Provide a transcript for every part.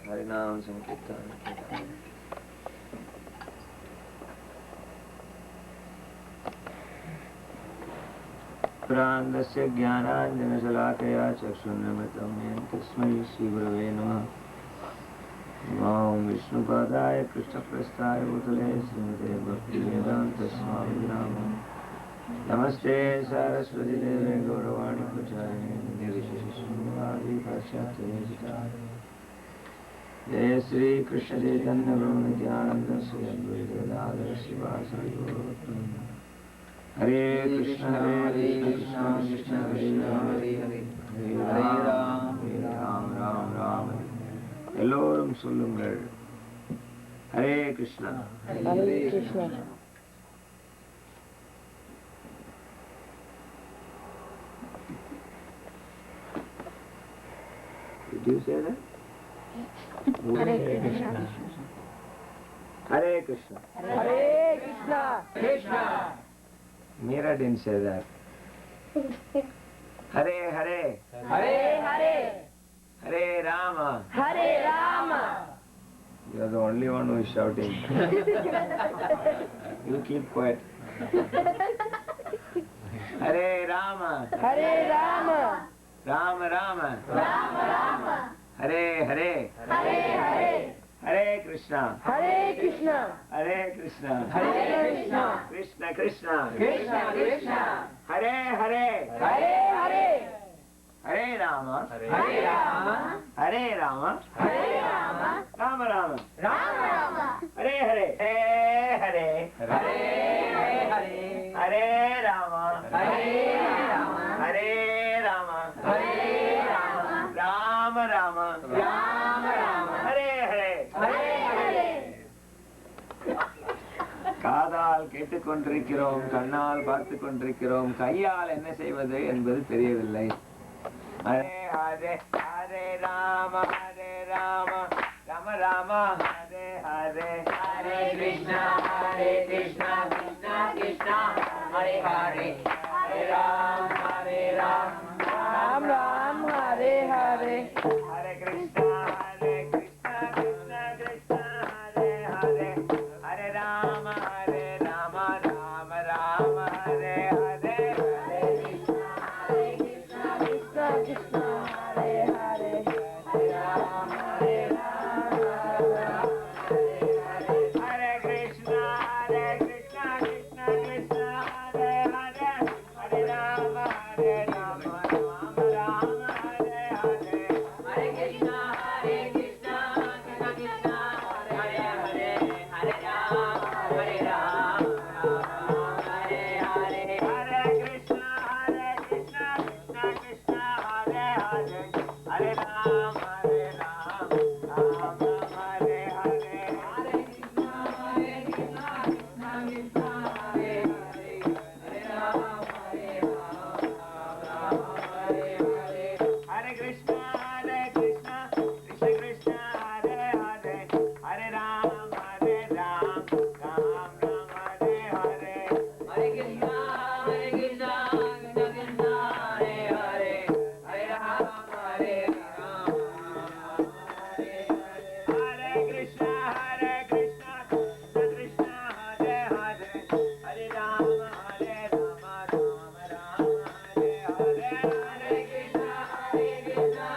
हरिनाम संकीर्तन प्राणस्य ज्ञानाञ्जनशलाकया चक्षुन्नमितं येन तस्मै श्रीगुरवे नमः। ओम विष्णुपादाय कृष्णप्रेष्ठाय भूतले श्रीमते भक्तिवेदान्तस्वामिने नमः। नमस्ते सरस्वती देवे गौरवाणी प्रचारिणे निर्विशेषशून्यवादी पाश्चात्यदेशिकाय। जय श्री कृष्ण चैतन्य प्रभु नित्यानंद श्री अद्वैत गदाधर शिवासादि गौरभक्तवृंद। हरे कृष्ण कृष्ण कृष्ण हरे हरे நாமம் சொல்லுங்கள். Hare Krishna. Hare Krishna. Did you say that? Hare Krishna. Hare Krishna. Hare Krishna. Krishna. Meera didn't say that. Hare Hare. Hare Hare. Hare Rama. Hare Rama. You are the only one who is shouting. You keep quiet. Hare Rama. Hare Rama. Rama Rama. Rama Rama. Hare Hare. Hare Hare. Hare Krishna. Hare Krishna. Hare Krishna. Hare Krishna. Krishna Krishna. Krishna Krishna. Hare Hare. Hare Hare. Hare Rama. Hare Rama. Hare Rama. Hare Rama. Rama Rama. Rama Rama. Hare Hare. Hare Hare. Hare Hare. Hare Rama. Hare Rama. Hare Rama. Hare Rama. Rama Rama. Rama Rama. Hare Hare. Hare Hare. காதால் கேட்டுக்கொண்டிருக்கிறோம், கண்ணால் பார்த்து கொண்டிருக்கிறோம், கையால் என்ன செய்வது என்பது தெரியவில்லை. Hare Hare. Hare Rama. Hare Rama. Rama Rama. Hare Hare. Hare Krishna. Hare Krishna. Krishna Krishna. Hare Hare. Hare Ram. Hare Ram. Ram Ram. Hare Hare. Hare Krishna. Hare Krishna. Krishna Krishna. Hare Hare. Hare Rama. Hare Rama. Rama Rama. Hare Hare. Hare Krishna. Hare Krishna. Krishna Krishna. Hare Hare. Hare Ram. Hare Ram. Ram Ram. Hare Hare. Hare Krishna. Hare Krishna. Krishna Krishna. Hare Hare. Hare Rama. Hare Rama. Rama Rama. Hare Hare. Hare Krishna. Hare Krishna. Krishna Krishna. Hare Hare. Hare Ram. Hare Ram. Ram Ram. Hare Hare. Hare Krishna. Hare Krishna. Krishna Krishna. Hare Hare. Hare Rama. Hare Rama. Rama Rama. Hare Hare. Hare Krishna. Hare Krishna. Krishna Krishna. Hare Hare. Hare Ram. Hare Ram. Ram Ram. Hare Hare. Hare Krishna. Hare Krishna. Krishna Krishna. Hare Hare. Hare Rama. Hare Rama. Rama Rama. Hare Hare. Hare Krishna. Hare Krishna. Krishna Krishna. Hare Hare. Hare Ram. Hare Ram. Hare Hare. Hare Krishna. Hare Krishna. Krishna Krishna. Hare Hare. Hare Rama. Hare Rama. Rama Rama. Hare Hare. Hare Krishna. Hare Krishna.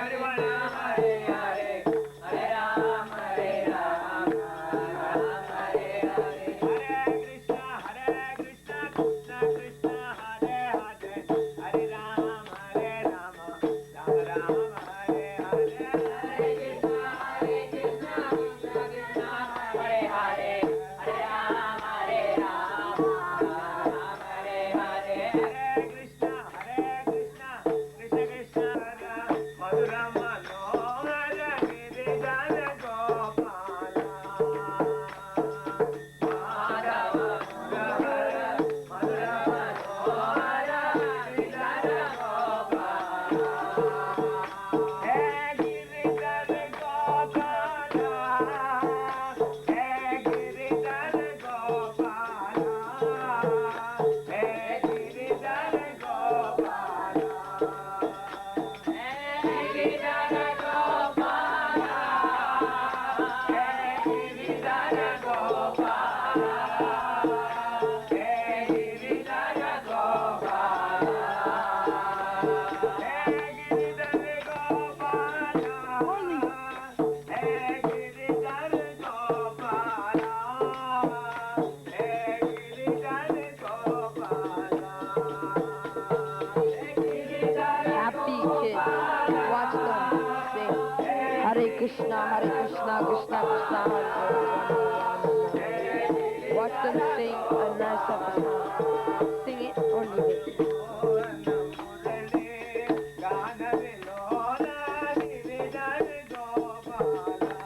Everyone. Hare Hare. Hare Ram. Hare Ram. Ram Ram. Hare Hare. Hare Krishna. Hare Krishna. Krishna Krishna. Hare Hare. Hare Rama. Hare Rama. Rama Rama. Hare Hare. Hare Krishna. Hare Krishna. Krishna Krishna. Hare Hare. Hare Ram. Hare Ram. Ram Ram. Hare Hare. Hare Krishna. Hare Krishna. Krishna Krishna. Madhura Manohara Giridhara Gopala. Madhava Manohara. Madhura Manohara Giridhara Gopala. Hey Giridhara Gopala. Hey Giridhara Gopala. Hey Giridhara Gopala. Hey Giridhara Gopala. Hey Giridhara Gopala. Hey Giridhara Gopala. Hey Giridhara Gopala. Hey Giridhara Gopala. Hey Giridhara Gopala. Happy kids. Watch them sing. Hare Krishna, Hare Krishna, Krishna Krishna, Hare Hare. Watch them sing a nice type of song. Sing it or leave it. Gana Vilola Giridhara Gopala.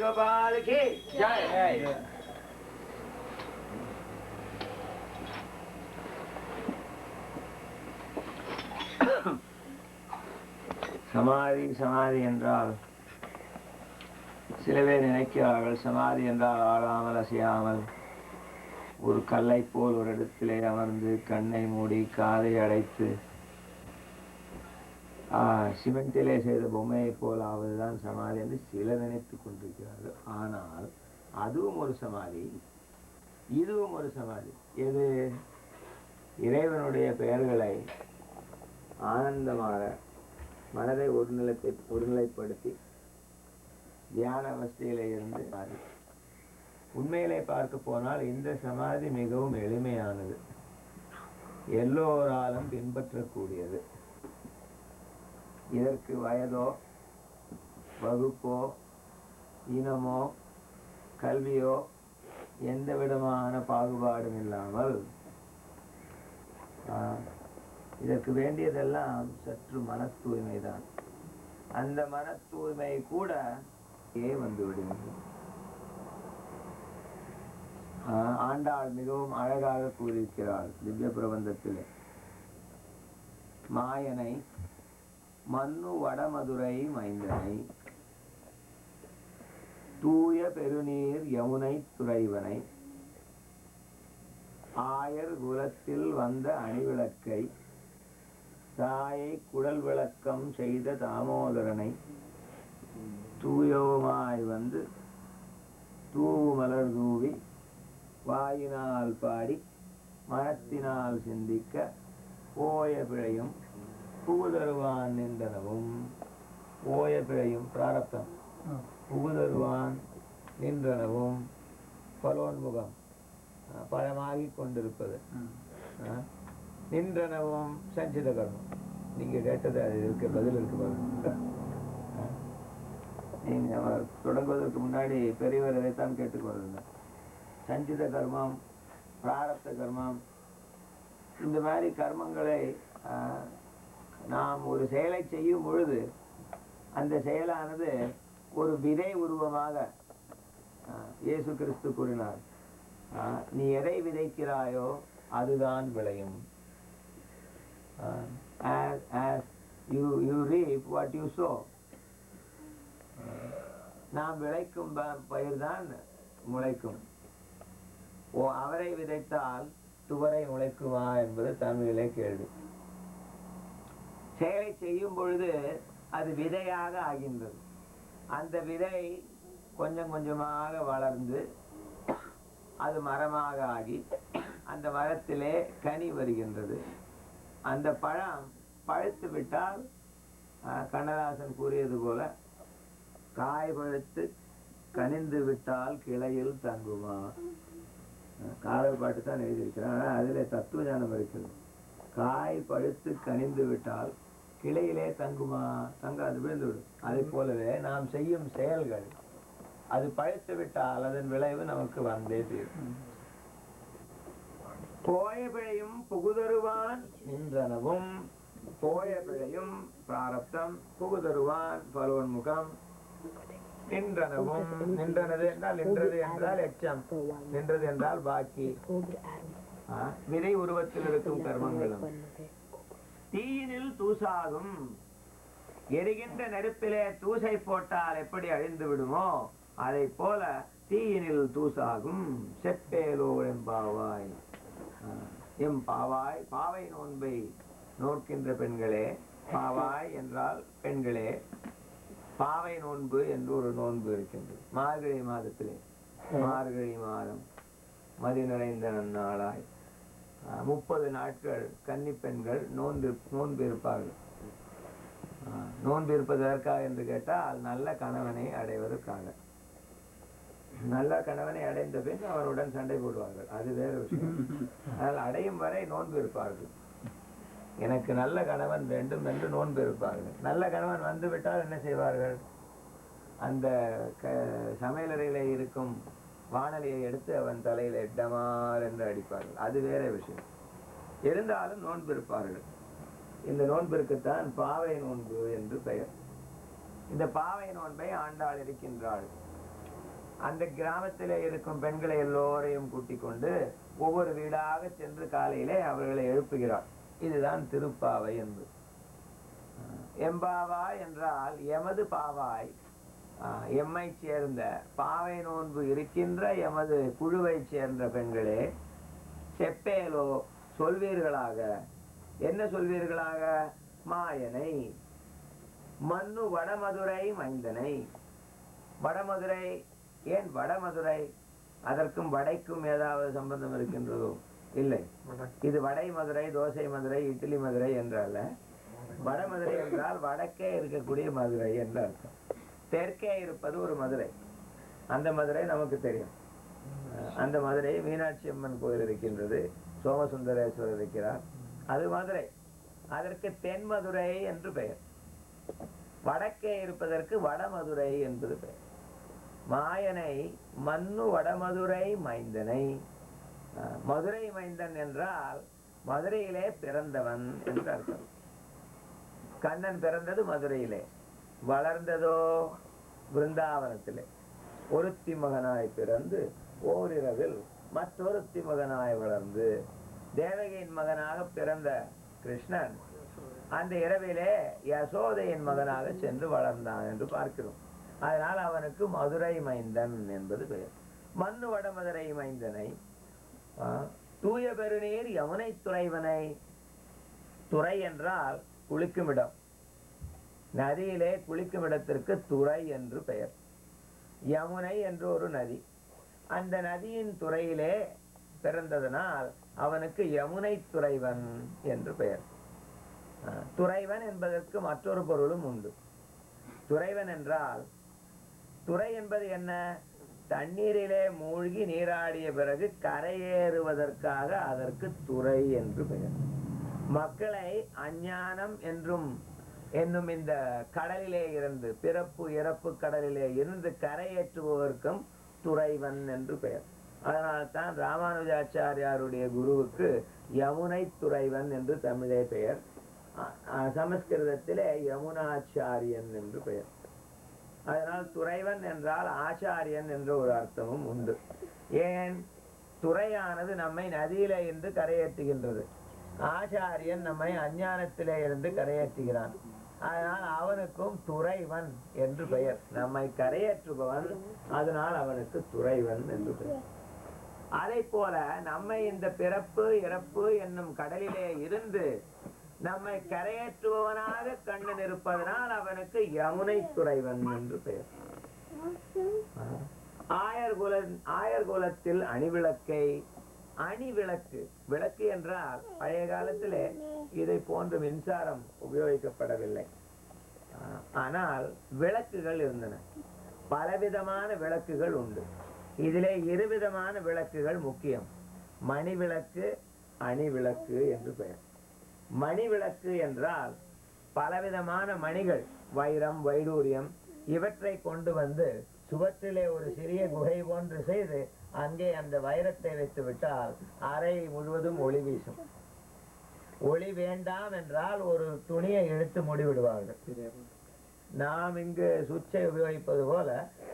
Gopal की जय। சமாதி சமாதி என்றால் சில பேர் நினைக்கிறார்கள் சமாதி என்றால் ஆடாமல் அசையாமல் ஒரு கல்லை போல் ஒரு இடத்திலே அமர்ந்து கண்ணை மூடி காதை அடைத்து சிமெண்டிலே செய்த பொம்மையை போல் ஆவதுதான் சமாதி என்று சிலர் நினைத்துக் கொண்டிருக்கிறார்கள். ஆனால் அதுவும் ஒரு சமாதி, இதுவும் ஒரு சமாதி. எது? இறைவனுடைய பெயர்களை ஆனந்தமாக மனதை ஒருநிலைப்படுத்தி தியான அவஸ்தையில இருந்து மாறி. உண்மையிலே பார்க்க போனால் இந்த சமாதி மிகவும் எளிமையானது, எல்லோராலும் பின்பற்றக்கூடியது. இதற்கு வயதோ வகுப்போ இனமோ கல்வியோ எந்த விதமான பாகுபாடும் இல்லாமல் இதற்கு வேண்டியதெல்லாம் சற்று மன தூய்மைதான். அந்த மன தூய்மை கூட வந்துவிடுகிறது. ஆண்டாள் மிகவும் அழகாக கூறியிருக்கிறாள் திவ்ய பிரபந்தத்திலே. மாயனை மன்னு வடமதுரை மைந்தனை தூய பெருநீர் யமுனை துறைவனை ஆயர் குலத்தில் வந்த அணிவிளக்கை தாயை குடல் விளக்கம் செய்த தாமோதரனை தூயோமாய் வந்து தூவு மலர் தூவி வாயினால் பாடி மனத்தினால் சிந்திக்க போய பிழையும் புகுதருவான் நின்றனவும். போய பிழையும் பிராரப்தம், புகுதருவான் நின்றனவும் பலோன்முகம் பழமாகி கொண்டிருப்பது, நின்றனவும் சஞ்சித கர்மம். நீங்க கேட்டது அது இருக்கு, பதில் இருக்கு பாருங்க. நீங்க தொடங்குவதற்கு முன்னாடி பெரியவர் இதைத்தான் கேட்டுக்கொண்டிருந்தார். சஞ்சித கர்மம், பிராரப்த கர்மம், இந்த மாதிரி கர்மங்களை நாம் ஒரு செயலை செய்யும் பொழுது அந்த செயலானது ஒரு விதை உருவமாக இயேசு கிறிஸ்து கூறினார், நீ எதை விதைக்கிறாயோ அதுதான் விளையும். As you reap what you sow. நாம் விளைக்கும் பயிர் தான் முளைக்கும். அவரை விதைத்தால் துவரை முளைக்குமா என்பது தமிழிலே கேள்வி. செயலை செய்யும் பொழுது அது விதையாக ஆகின்றது. அந்த விதை கொஞ்சம் கொஞ்சமாக வளர்ந்து அது மரமாக ஆகி அந்த மரத்திலே கனி வருகின்றது. அந்த பழம் பழுத்து விட்டால் கண்ணதாசன் கூறியது போல காய் பழுத்து கனிந்து விட்டால் கிளையில் தங்குமா. காதல் பாட்டு தான் எழுதியிருக்கிறான், அதிலே தத்துவ ஞானம் இருக்கிறது. காய் பழுத்து கனிந்து விட்டால் கிளையிலே தங்குமா? தங்காது, விழுந்துவிடும். அதை போலவே நாம் செய்யும் செயல்கள் அது பழுத்து விட்டால் அதன் விளைவு நமக்கு வந்தே தீரும். போய பிழையும் புகுதருவான் நின்றனவும். போய பிழையும் பிராரப்தம், புகுதருவான் பலோன்முகம். நின்றனவும், நின்றனது என்றால் நின்றது என்றால் எச்சம், நின்றது என்றால் பாக்கி. விதை உருவத்தில் இருக்கும் கர்மங்களும். தீயினில் தூசாகும், எரிகின்ற நெருப்பிலே தூசை போட்டால் எப்படி அழிந்து விடுமோ அதை போல தீயினில் தூசாகும். செப்பேலோ எம்பாவாய். எம்பாவாய், பாவை நோன்பை நோக்கின்ற பெண்களே. பாவாய் என்றால் பெண்களே. பாவை நோன்பு என்று ஒரு நோன்பு இருக்கின்றது மார்கழி மாதத்திலே. மார்கழி மாதம் மதி நிறைந்த நன்னாளாய் 30 நாட்கள் கன்னி பெண்கள் நோன்பு இருப்பார்கள். நோன்பு இருப்பதற்காக என்று கேட்டால் நல்ல கணவனை அடைவதற்காக. நல்ல கணவனை அடைந்த பின் அவருடன் சண்டை போடுவார்கள், அது வேற விஷயம். அதனால் அடையும் வரை நோன்பு இருப்பார்கள். எனக்கு நல்ல கணவன் வேண்டும் என்று நோன்பு இருப்பார்கள். நல்ல கணவன் வந்து விட்டால் என்ன செய்வார்கள்? அந்த சமையலறையில இருக்கும் வானலியை எடுத்து அவன் தலையில டமார் என்று அடிப்பார்கள், அது வேற விஷயம். இருந்தாலும் நோன்பு இருப்பார்கள். இந்த நோன்பிற்குத்தான் பாவை நோன்பு என்று பெயர். இந்த பாவை நோன்பை ஆண்டாள் இருக்கின்றாள். அந்த கிராமத்திலே இருக்கும் பெண்களை எல்லோரையும் கூட்டிக் கொண்டு ஒவ்வொரு வீடாக சென்று காலையிலே அவர்களை எழுப்புகிறாள். இதுதான் திருப்பாவை என்பது. எம்பாவாய் என்றால் எமது பாவாய், எம்மை சேர்ந்த பாவை நோன்பு இருக்கின்ற எமது குழுவை சேர்ந்த பெண்களே, செப்பேலோ சொல்வீர்களாக. என்ன சொல்வீர்களாக? மாயனை, மண்ணு வடமதுரை மைந்தனை. வடமதுரை, ஏன் வடமதுரை? அதற்கும் வடைக்கும் ஏதாவது சம்பந்தம் இருக்கின்றதோ? இல்லை. இது வடை மதுரை, தோசை மதுரை, இட்லி மதுரை என்றால. வடமதுரை என்றால் வடக்கே இருக்கக்கூடிய மதுரை என்று அர்த்தம். தெற்கே இருப்பது ஒரு மதுரை. அந்த மதுரை நமக்கு தெரியும். அந்த மதுரை மீனாட்சி அம்மன் கோயில் இருக்கின்றது, சோமசுந்தரேஸ்வரர் இருக்கிறார், அது மதுரை. அதற்கு தென்மதுரை என்று பெயர். வடக்கே இருப்பதற்கு வடமதுரை என்பது பெயர். மாயனை மண்ணு வடமதுரை மைந்தனை. மதுரை மைந்தன் என்றால் மதுரையிலே பிறந்தவன் என்று அர்த்தம். கண்ணன் பிறந்தது மதுரையிலே, வளர்ந்ததோ பிருந்தாவனத்திலே. ஒருத்தி மகனாய் பிறந்து ஓரிரவில் மற்றொருத்தி மகனாய் வளர்ந்து தேவகியின் மகனாக பிறந்த கிருஷ்ணன் அந்த இரவிலே யசோதையின் மகனாக சென்று வளர்ந்தான் என்று பார்க்கிறோம். அதனால் அவனுக்கு மதுரை மைந்தன் என்பது பெயர். மண்ணு வடமதுரை மைந்தனை. தூய பெருநீர் யமுனை துறைவனை. துறை என்றால் குளிக்குமிடம். நதியிலே குளிக்கும் இடத்திற்கு துறை என்று பெயர். யமுனை என்று ஒரு நதி. அந்த நதியின் துறையிலே பிறந்ததனால் அவனுக்கு யமுனை துறைவன் என்று பெயர். துறைவன் என்பதற்கு மற்றொரு பொருளும் உண்டு. துறைவன் என்றால், துறை என்பது என்ன? தண்ணீரிலே மூழ்கி நீராடிய பிறகு கரையேறுவதற்காக அதற்கு துறை என்று பெயர். மக்களை அஞ்ஞானம் என்னும் இந்த கடலிலே இருந்து, பிறப்பு இறப்பு கடலிலே இருந்து கரையேற்றுபவர்க்கும் துறைவன் என்று பெயர். அதனால்தான் ராமானுஜாச்சாரியாருடைய குருவுக்கு யமுனை துறைவன் என்று தமிழே பெயர். சமஸ்கிருதத்திலே யமுனாச்சாரியன் என்று பெயர். அதனால் துறைவன் என்றால் ஆச்சாரியன் என்ற ஒரு அர்த்தமும் உண்டு. ஏன்? துறையானது நம்மை நதியிலே இருந்து கரையேற்றுகின்றது, ஆச்சாரியன் நம்மை அஞ்ஞானத்திலே இருந்து கரையேற்றுகிறான். அதனால் அவனுக்கும் துறைவன் என்று பெயர். நம்மை கரையேற்றுபவன், அதனால் அவனுக்கு துறைவன் என்று பெயர். அதை போல நம்மை இந்த பிறப்பு இறப்பு என்னும் கடலிலே இருந்து நம்மை கரையேற்றுபவனாக கண்ணன் இருப்பதனால் அவனுக்கு யமுனை துறைவன் என்று பெயர். ஆயர்குலத்தில் அணிவிளக்கை. அணிவிளக்கு, விளக்கு என்றால் பழைய காலத்திலே இதை போன்ற மின்சாரம் உபயோகிக்கப்படவில்லை. ஆனால் விளக்குகள் இருந்தன. பலவிதமான விளக்குகள் உண்டு. இதிலே இருவிதமான விளக்குகள் முக்கியம். மணி விளக்கு, அணி விளக்கு என்று பெயர். மணி விளக்கு என்றால் பலவிதமான மணிகள், வைரம், வைடூரியம் இவற்றை கொண்டு வந்து சுவற்றிலே ஒரு சிறிய குகை போன்று செய்து அங்கே அந்த வைரத்தை வைத்து விட்டால் அறை முழுவதும் ஒளி வீசும். ஒளி வேண்டாம் என்றால் ஒரு துணியை இழுத்து மூடிவிடுவார்கள். நாம் இங்கு சுவிட்சை உபயோகிப்பது போல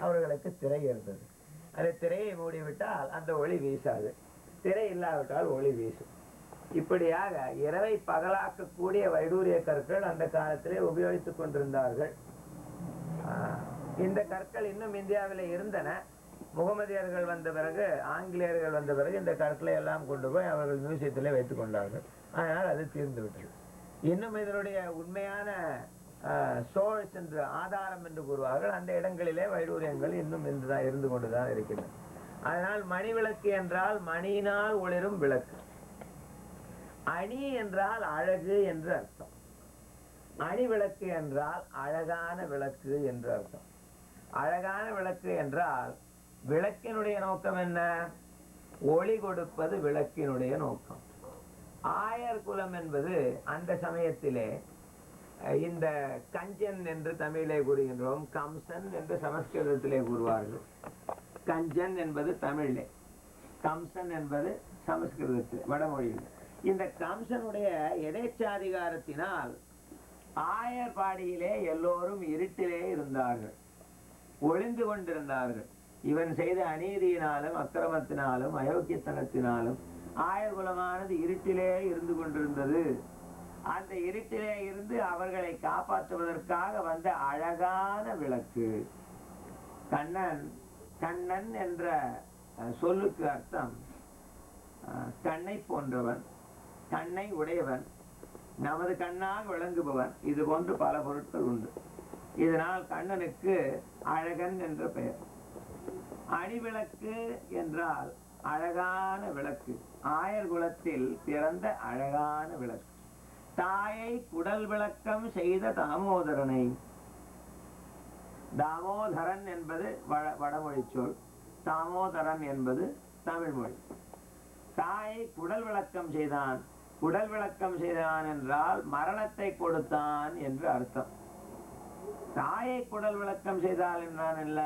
அவர்களுக்கு திரை இருந்தது. அந்த திரையை மூடிவிட்டால் அந்த ஒளி வீசாது. திரை இல்லாவிட்டால் ஒளி வீசும். இப்படியாக இரவை பகலாக்கக்கூடிய வைடூரிய கற்கள் அந்த காலத்திலே உபயோகித்துக் கொண்டிருந்தார்கள். இந்த கற்கள் இன்னும் இந்தியாவில் இருந்தன. முகமதியர்கள் வந்த பிறகு, ஆங்கிலேயர்கள் வந்த பிறகு இந்த கற்களை எல்லாம் கொண்டு போய் அவர்கள் மியூசியத்திலே வைத்துக் கொண்டார்கள். அதனால் அது தீர்ந்து விட்டது. இன்னும் இதனுடைய உண்மையான சோர்ஸ் என்று, ஆதாரம் என்று கூறுவார்கள். அந்த இடங்களிலே வைடூரியங்கள் இன்னும் இருந்து கொண்டுதான் இருக்கின்றன. அதனால் மணி விளக்கு என்றால் மணியினால் ஒளிரும் விளக்கு. அணி என்றால் அழகு என்று அர்த்தம். அணி விளக்கு என்றால் அழகான விளக்கு என்று அர்த்தம். அழகான விளக்கு என்றால் விளக்கினுடைய நோக்கம் என்ன? ஒளி கொடுப்பது விளக்கினுடைய நோக்கம். ஆயர் குலம் என்பது அந்த சமயத்திலே இந்த கஞ்சன் என்று தமிழிலே கூறுகின்றோம், கம்சன் என்று சமஸ்கிருதத்திலே கூறுவார்கள். கஞ்சன் என்பது தமிழிலே, கம்சன் என்பது சமஸ்கிருதத்தில், வடமொழியில். இந்த கம்சனுடைய எதேச்சாதிகாரத்தினால் ஆயர் பாடியிலே எல்லோரும் இருட்டிலே இருந்தார்கள், ஒளிந்து கொண்டிருந்தார்கள். இவன் செய்த அநீதியினாலும் அக்கிரமத்தினாலும் அயோக்கியத்தனத்தினாலும் ஆயர் குலமானது இருட்டிலே இருந்து கொண்டிருந்தது. அந்த இருட்டிலே இருந்து அவர்களை காப்பாற்றுவதற்காக வந்த அழகான விளக்கு. கண்ணன், கண்ணன் என்ற சொல்லுக்கு அர்த்தம் கண்ணை போன்றவன், கண்ணை உடையவன், நமது கண்ணாக விளங்குபவன். இது போன்று பல பொருட்கள் உண்டு. இதனால் கண்ணனுக்கு அழகன் என்ற பெயர். அணிவிளக்கு என்றால் அழகான விளக்கு, ஆயர் குலத்தில் பிறந்த அழகான விளக்கு. தாயை குடல் விளக்கம் செய்த தாமோதரனை, தாமோதரன் என்பது வடமொழி சொல், தாமோதரன் என்பது தமிழ் மொழி. தாயை குடல் விளக்கம் செய்தான். குடல் விளக்கம் செய்தான் என்றால் மரணத்தை கொடுத்தான் என்று அர்த்தம். தாயை குடல் விளக்கம் செய்தால் என்றான் இல்ல,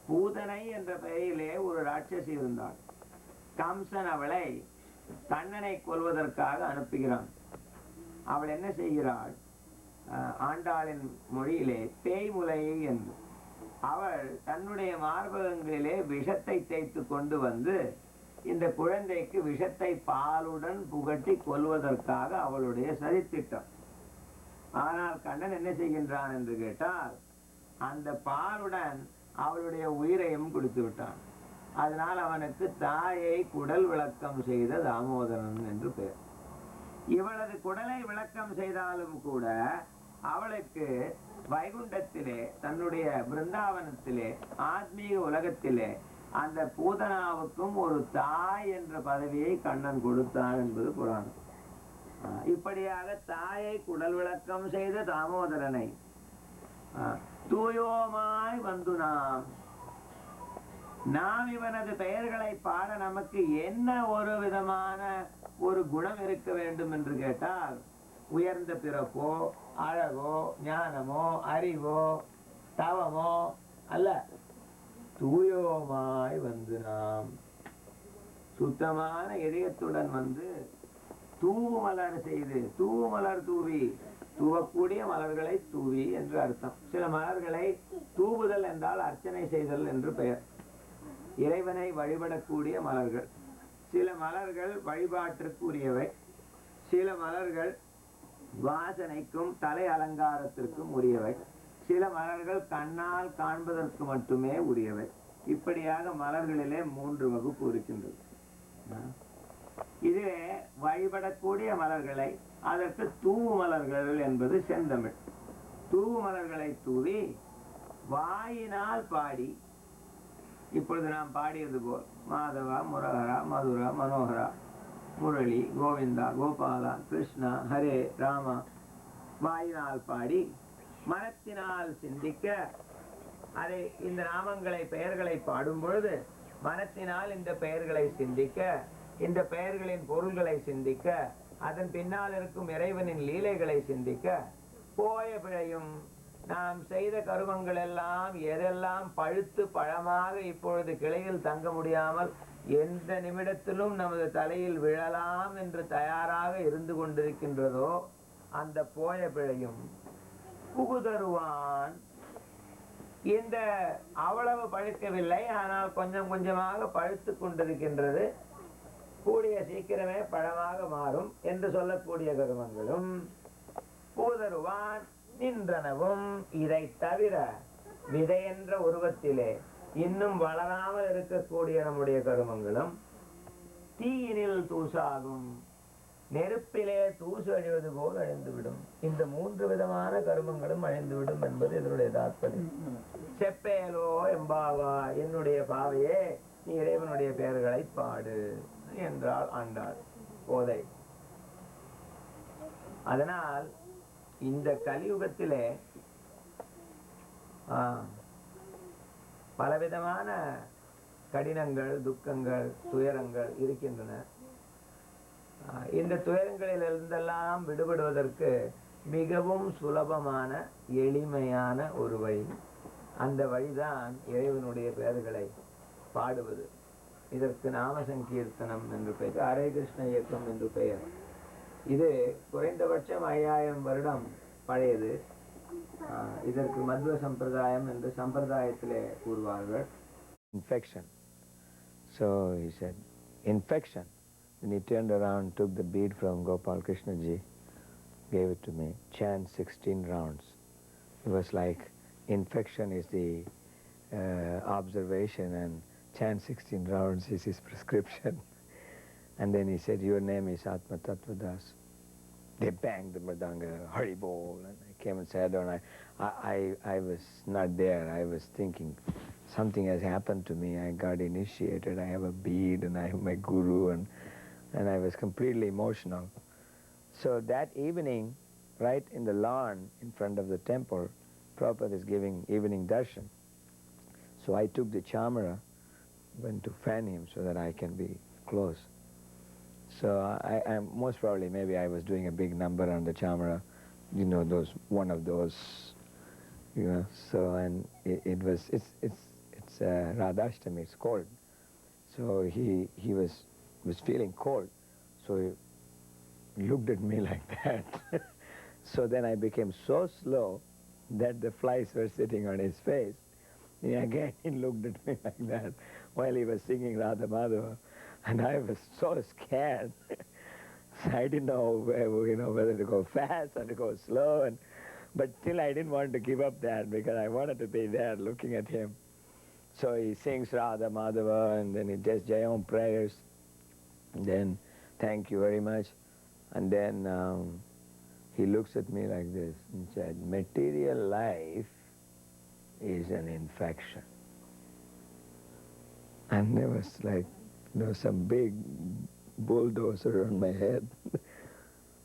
பூதனை என்ற பெயரிலே ஒரு ராட்சசி இருந்தாள். கம்சன் அவளை கண்ணனை கொல்வதற்காக அனுப்புகிறான். அவள் என்ன செய்கிறாள்? ஆண்டாளின் மொழியிலே பேய்முலை என்று. அவள் தன்னுடைய மார்பகங்களிலே விஷத்தை தேய்த்து கொண்டு வந்து இந்த குழந்தைக்கு விஷத்தை பாலுடன் புகட்டி கொல்வதற்காக அவளுடைய சதித்திட்டம். ஆனால் கண்ணன் என்ன செய்கின்றான் என்று கேட்டால், அந்த பாலுடன் அவளுடைய உயிரையும் கொடுத்து விட்டான். அதனால் அவனுக்கு தாயை குடல் விளக்கம் செய்த தாமோதரன் என்று பெயர். இவளது குடலை விளக்கம் செய்தாலும் கூட அவளுக்கு வைகுண்டத்திலே, தன்னுடைய பிருந்தாவனத்திலே, ஆத்மீக உலகத்திலே அந்த பூதனாவுக்கும் ஒரு தாய் என்ற பதவியை கண்ணன் கொடுத்தான் என்பது புராணம். இப்படியாக தாயை குடல் விளக்கம் செய்த தாமோதரனை தூயோமாய் வந்து நாம் இவனது பெயர்களை பாட நமக்கு என்ன ஒரு விதமான ஒரு குணம் இருக்க வேண்டும் என்று கேட்டால், உயர்ந்த பிறப்போ, அழகோ, ஞானமோ, அறிவோ, தவமோ அல்ல, தூயோமாய் வந்து நாம் சுத்தமான இதயத்துடன் வந்து தூவு மலர் செய்து, தூவு மலர் தூவி, தூவக்கூடிய மலர்களை தூவி என்று அர்த்தம். சில மலர்களை தூவுதல் என்றால் அர்ச்சனை செய்தல் என்று பெயர். இறைவனை வழிபடக்கூடிய மலர்கள். சில மலர்கள் வழிபாட்டிற்குரியவை, சில மலர்கள் வாசனைக்கும் தலை அலங்காரத்திற்கும் உரியவை, சில மலர்கள் கண்ணால் காண்பதற்கு மட்டுமே உரியவை. இப்படியாக மலர்களிலே 3 வகுப்பு இருக்கின்றது. இதுவே வழிபடக்கூடிய மலர்களை, அதற்கு தூவு மலர்கள் என்பது செந்தமிழ். தூவு மலர்களை தூவி வாயினால் பாடி, இப்பொழுது நாம் பாடியது போல் மாதவா, முரஹரா, மதுரா, மனோகரா, முரளி, கோவிந்தா, கோபாலா, கிருஷ்ணா, ஹரே ராமா வாயினால் பாடி, மனத்தினால் சிந்திக்க, அதை இந்த நாமங்களை, பெயர்களை பாடும் பொழுது மனத்தினால் இந்த பெயர்களை சிந்திக்க, இந்த பெயர்களின் பொருள்களை சிந்திக்க, அதன் பின்னால் இருக்கும் இறைவனின் லீலைகளை சிந்திக்க, போய பிழையும் நாம் செய்த கருமங்கள் எல்லாம் எதெல்லாம் பழுத்து பழமாக இப்பொழுது கிளையில் தங்க முடியாமல் எந்த நிமிடத்திலும் நமது தலையில் விழலாம் என்று தயாராக இருந்து கொண்டிருக்கின்றதோ, அந்த போய பிழையும் புகுதருவான். இந்த அவ்வளவு பழுக்கவில்லை, ஆனால் கொஞ்சம் கொஞ்சமாக பழுத்து கொண்டிருக்கின்றது. கூடிய சீக்கிரமே பழமாக மாறும் என்று சொல்லக்கூடிய கருமங்களும் பூதருவான் நின்றனவும் இதை தவிர விதை என்ற உருவத்திலே இன்னும் வளராமல் இருக்கக்கூடிய நம்முடைய கருமங்களும் தீயினில் தூசாகும், நெருப்பிலே தூசு அழிவது போல் அழிந்துவிடும். இந்த 3 விதமான கருமங்களும் அழிந்துவிடும் என்பது இதனுடைய தாற்பயம். செப்பேலோ எம்பாவா, என்னுடைய பாவையே நீ இறைவனுடைய பெயர்களை பாடு என்றாள் ஆண்டாள் போதை. அதனால் இந்த கலியுகத்திலே பலவிதமான கடினங்கள், துக்கங்கள், துயரங்கள் இருக்கின்றன. இந்த துயரங்களிலிருந்தெல்லாம் விடுபடுவதற்கு மிகவும் சுலபமான எளிமையான ஒரு வழி. அந்த வழிதான் இறைவனுடைய பெயர்களை பாடுவது. இதற்கு நாம சங்கீர்த்தனம் என்று பெயர், ஹரே கிருஷ்ண இயக்கம் என்று பெயர். இது குறைந்தபட்சம் 5000 வருடம் பழையது. இதற்கு மத்வ சம்பிரதாயம் என்று சம்பிரதாயத்திலே கூறுவார்கள். Infection. So he said, infection. Then he turned around, took the bead from Gopal Krishna ji, gave it to me. Chant 16 rounds. It was like infection is the observation and chant 16 rounds is his prescription. And then he said, your name is Athma Tattuva Das. They banged the mridanga, Hari Bol, and I came and sat down. I was not there. I was thinking, something has happened to me. I got initiated. I have a bead and I have my guru, and I was completely emotional. So that evening, right in the lawn in front of the temple, Prabhupada is giving evening darshan. So I took the chamara, went to fan him so that I can be close. So I most probably, maybe I was doing a big number on the chamara, you know, one of those, you know. So and it's Radhashtami, it's cold. So he was feeling cold, so he looked at me like that. So then I became so slow that the flies were sitting on his face. And again he looked at me like that while he was singing Radha Madhava. And I was so scared. So I didn't know whether to go fast or to go slow. But still I didn't want to give up that because I wanted to be there looking at him. So he sings Radha Madhava and then he does Jayam prayers. And then, thank you very much. And then he looks at me like this and said, material life is an infection. And there was like, some big bulldozer on my head.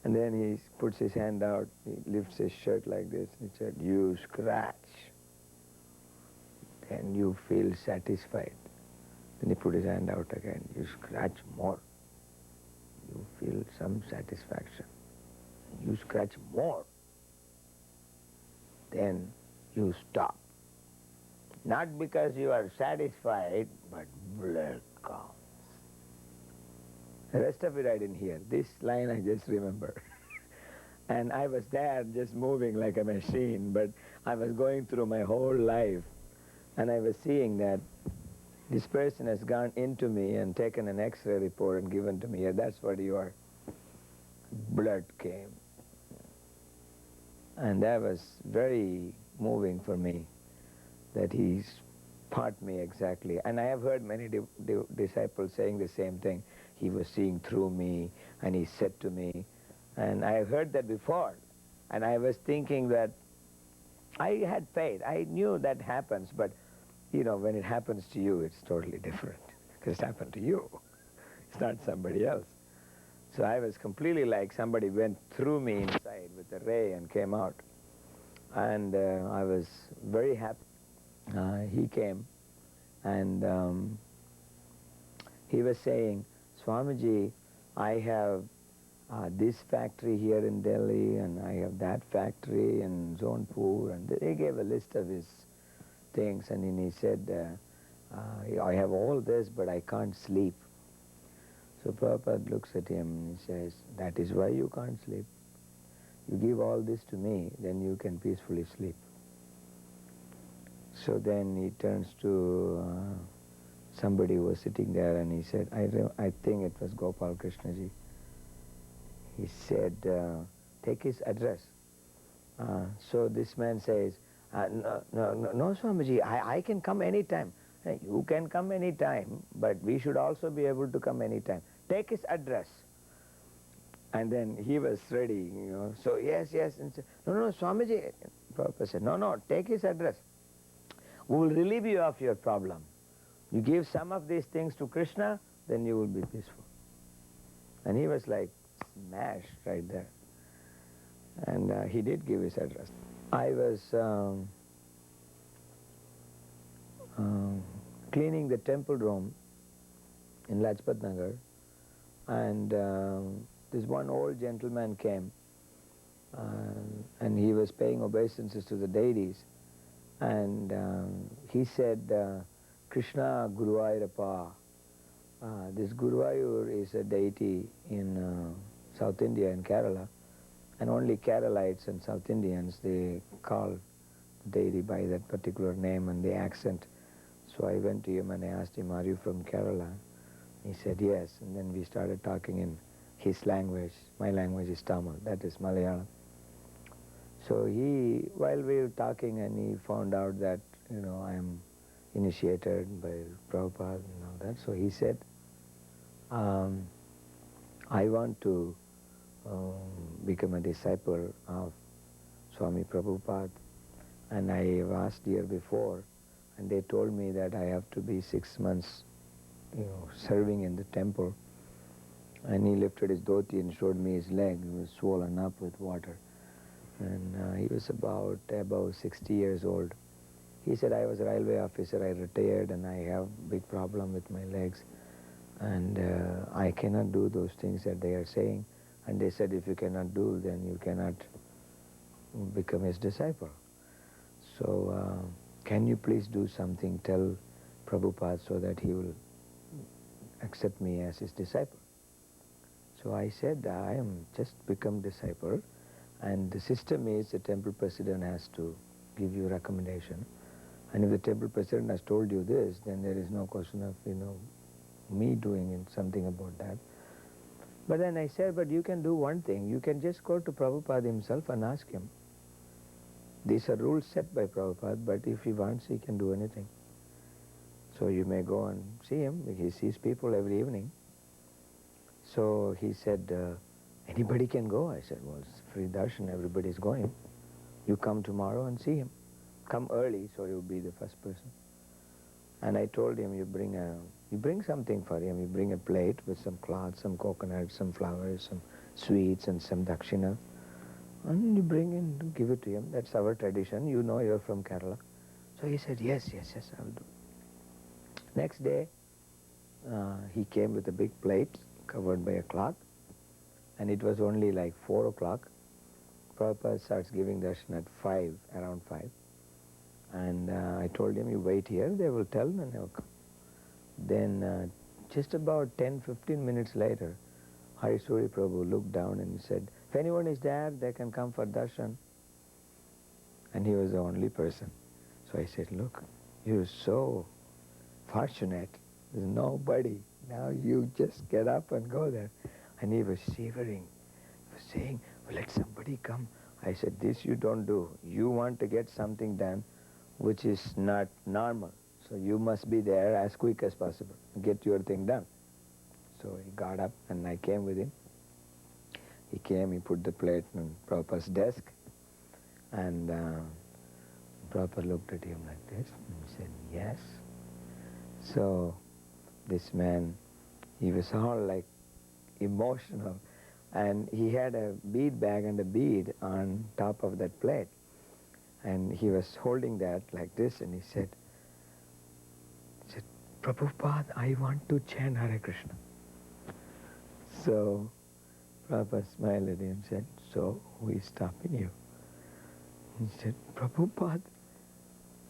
And then he puts his hand out, he lifts his shirt like this, and he said, you scratch, and you feel satisfied. Then he put his hand out again, you scratch more, you feel some satisfaction. You scratch more, then you stop. Not because you are satisfied, but blood comes. The rest of it I didn't hear. This line I just remember. And I was there just moving like a machine, but I was going through my whole life. And I was seeing that this person has gone into me and taken an X-ray report and given to me. Yeah, that's what you are. Blood came. And that was very moving for me, that he's taught me exactly. And I have heard many disciples saying the same thing. He was seeing through me, and he said to me, and I have heard that before. And I was thinking that I had faith. I knew that happens, but when it happens to you, it's totally different, because it happened to you. It's not somebody else. So I was completely like somebody went through me inside with a ray and came out. And I was very happy. He came, and he was saying, Swamiji, I have this factory here in Delhi, and I have that factory in Zonpur, and he gave a list of his things, and then he said, I have all this, but I can't sleep. So Prabhupada looks at him and he says, that is why you can't sleep. You give all this to me, then you can peacefully sleep. So then he turns to somebody was sitting there and he said, I think it was Gopal Krishnaji. He said, take his address. So this man says, no, Swamiji, I can come anytime. You can come anytime, but we should also be able to come anytime. Take his address. And then he was ready, So yes. And said, no, Swamiji. Prabhupada said, no, take his address. We will relieve you of your problem. You give some of these things to Krishna, then you will be peaceful. And he was like smashed right there. And he did give his address. I was cleaning the temple room in Lajpat Nagar, and this one old gentleman came, and he was paying obeisances to the deities, and he said, Krishna Guruvayurappa. This Guruvayur is a deity in South India, in Kerala, and only Keralites and South Indians, they call the deity by that particular name and the accent. So I went to him and I asked him, are you from Kerala? He said, yes. And then we started talking in his language. My language is Tamil, that is Malayalam. So while we were talking, and he found out that, I am initiated by Prabhupada and all that. So he said, I want to become a disciple of Swami Prabhupada. And I have asked year before, and they told me that I have to be 6 months, serving in the temple. And he lifted his dhoti and showed me his leg. It was swollen up with water. And he was about 60 years old. He said, I was a railway officer, I retired, and I have big problem with my legs. And I cannot do those things that they are saying. And they said, if you cannot do, then you cannot become his disciple. So can you please do something, tell Prabhupada so that he will accept me as his disciple. So I said, I am just become disciple, and the system is the temple president has to give you recommendation. And if the temple president has told you this, then there is no question of, me doing something about that. But then I said, but you can do one thing. You can just go to Prabhupada himself and ask him. These are rules set by Prabhupada, but if he wants, he can do anything. So you may go and see him. He sees people every evening. So he said, anybody can go. I said, well, it's free darshan, everybody's going. You come tomorrow and see him. Come early, so you'll be the first person. And I told him, you bring something for him. You bring a plate with some cloth, some coconut, some flowers, some sweets, and some dakshina. And you bring and give it to him. That's our tradition. You're from Kerala. So he said, yes, I'll do. Next day, he came with a big plate covered by a cloth, and it was only like 4 o'clock. Prabhupada starts giving darshan at around 5. And I told him, you wait here, they will tell, and they will come. Then just about 10-15 minutes later, Harisuri Prabhu looked down and said, if anyone is there, they can come for darshan. And he was the only person. So I said, look, you're so fortunate. There's nobody. Now you just get up and go there. And he was shivering. He was saying, well, let somebody come. I said, this you don't do. You want to get something done which is not normal. So you must be there as quick as possible. Get your thing done. So he got up and I came with him. He came, he put the plate on Prabhupada's desk, and Prabhupada looked at him like this and he said, yes. So this man, he was all like emotional, and he had a bead bag and a bead on top of that plate, and he was holding that like this, and he said, Prabhupada, I want to chant Hare Krishna. So Prabhupada smiled at him and said, so who is stopping you? He said, Prabhupada,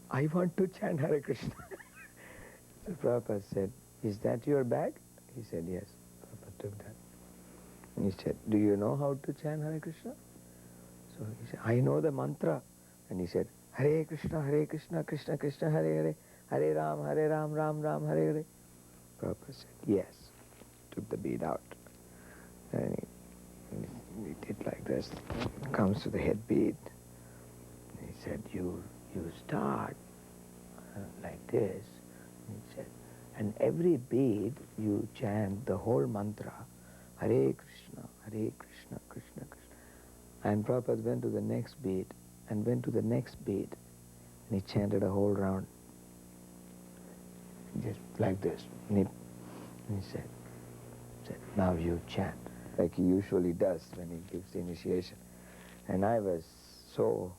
I want to chant Hare Krishna. So Prabhupada said, is that your bag? He said, yes. Prabhupada took that. And he said, do you know how to chant Hare Krishna? So he said, I know the mantra. And he said, Hare Krishna, Krishna Krishna, Hare Hare, Hare Ram, Ram Ram, Hare Hare. Prabhupada said, yes. Took the bead out. And he did like this. Comes to the head bead. He said, you start like this. He said, and every bead you chant the whole mantra, Hare Krishna, Krishna Krishna. And Prabhupada went to the next bead and went to the next bead. And he chanted a whole round. Just like this. And he said, now you chant, like he usually does when he gives the initiation. And I was so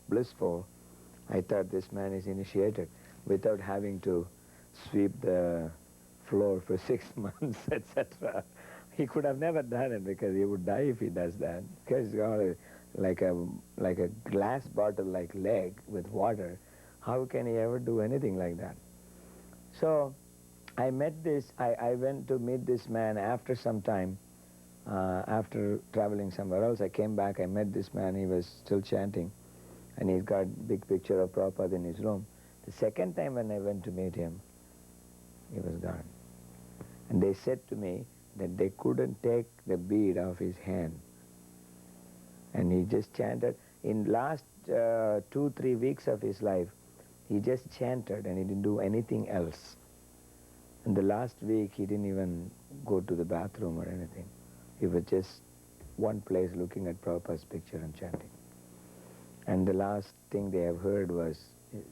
blissful, I thought this man is initiated without having to sweep the floor for 6 months, etc. He could have never done it because he would die if he does that. Because he's got like a glass bottle-like leg with water. How can he ever do anything like that? So I went to meet this man after some time. After traveling somewhere else, I came back, I met this man, he was still chanting. And he's got a big picture of Prabhupada in his room. The second time when I went to meet him, he was gone. And they said to me that they couldn't take the bead off his hand. And he just chanted. In last 2-3 weeks of his life, he just chanted and he didn't do anything else. And the last week, he didn't even go to the bathroom or anything. He was just one place looking at Prabhupada's picture and chanting. And the last thing they have heard was his